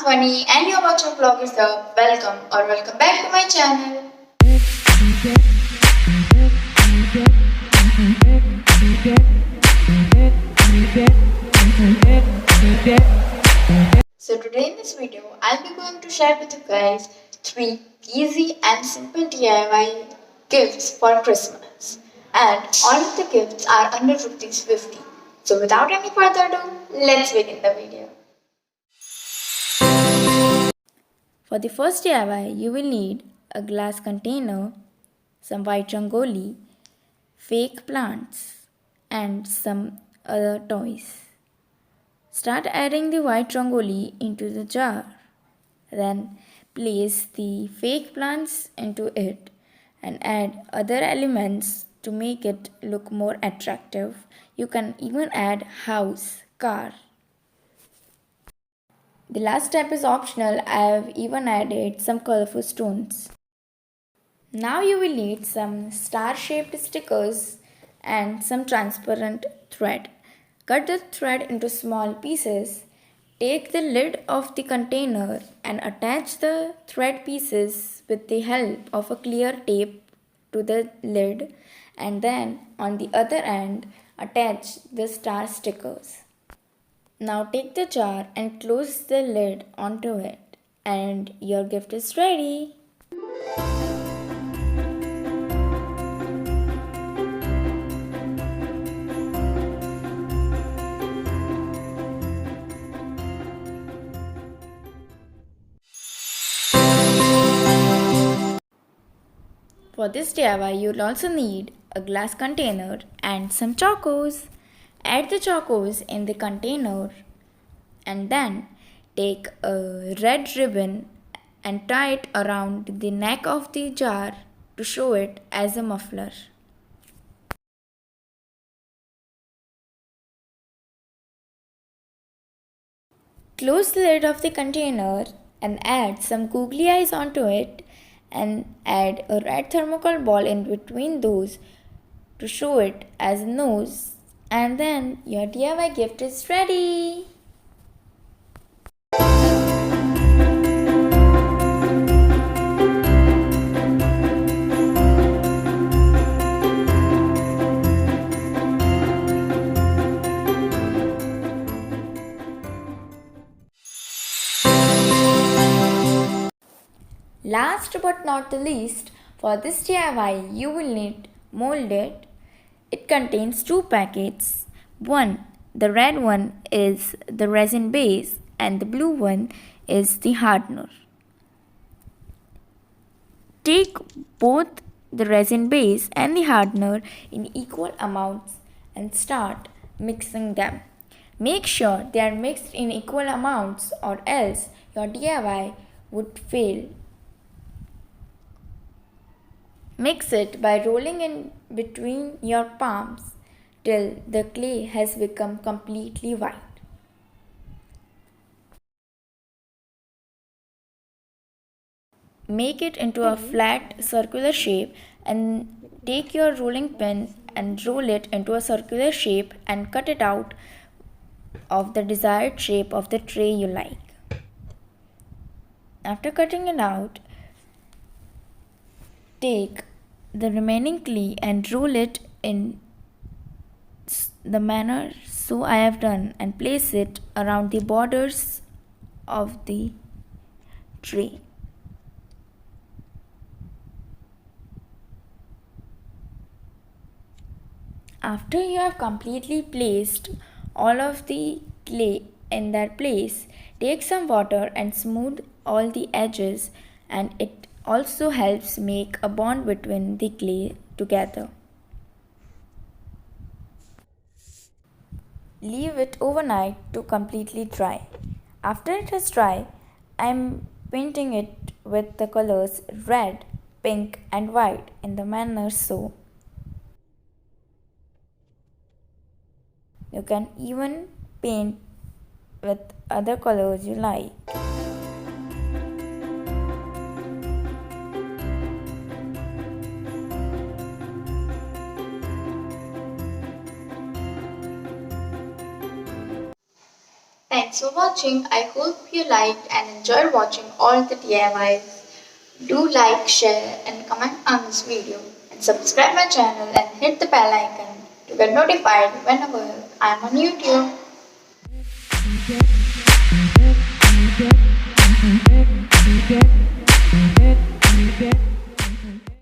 Dhwani and you're watching VLOGGERSHUB. Welcome back to my channel. So today in this video, I'll be going to share with you guys 3 easy and simple DIY gifts for Christmas. And all of the gifts are under ₹50. So without any further ado, let's begin the video. For the first DIY, you will need a glass container, some white rangoli, fake plants, and some other toys. Start adding the white rangoli into the jar. Then place the fake plants into it and add other elements to make it look more attractive. You can even add house, car. The last step is optional. I have even added some colorful stones. Now you will need some star-shaped stickers and some transparent thread. Cut the thread into small pieces. Take the lid of the container and attach the thread pieces with the help of a clear tape to the lid, and then on the other end attach the star stickers. Now take the jar and close the lid onto it, and your gift is ready. For this DIY, you will also need a glass container and some chocos. Add the chocos in the container and then take a red ribbon and tie it around the neck of the jar to show it as a muffler. Close the lid of the container and add some googly eyes onto it and add a red thermocol ball in between those to show it as a nose, and then your DIY gift is ready. Last but not the least, for this DIY you will need molded. It contains 2 packets. One, the red one is the resin base and the blue one is the hardener. Take both the resin base and the hardener in equal amounts and start mixing them. Make sure they are mixed in equal amounts or else your DIY would fail. Mix it by rolling in between your palms till the clay has become completely white. Make it into a flat circular shape and take your rolling pin and roll it into a circular shape and cut it out of the desired shape of the tray you like. After cutting it out, take the remaining clay and roll it in the manner so I have done and place it around the borders of the tray. After you have completely placed all of the clay in their place, take some water and smooth all the edges, and it also helps make a bond between the clay together. Leave it overnight to completely dry. After it is dry, I am painting it with the colors red, pink and white in the manner so. You can even paint with other colors you like. Thanks for watching. I hope you liked and enjoyed watching all the DIYs. Do like, share and comment on this video and subscribe my channel and hit the bell icon to get notified whenever I'm on YouTube. Get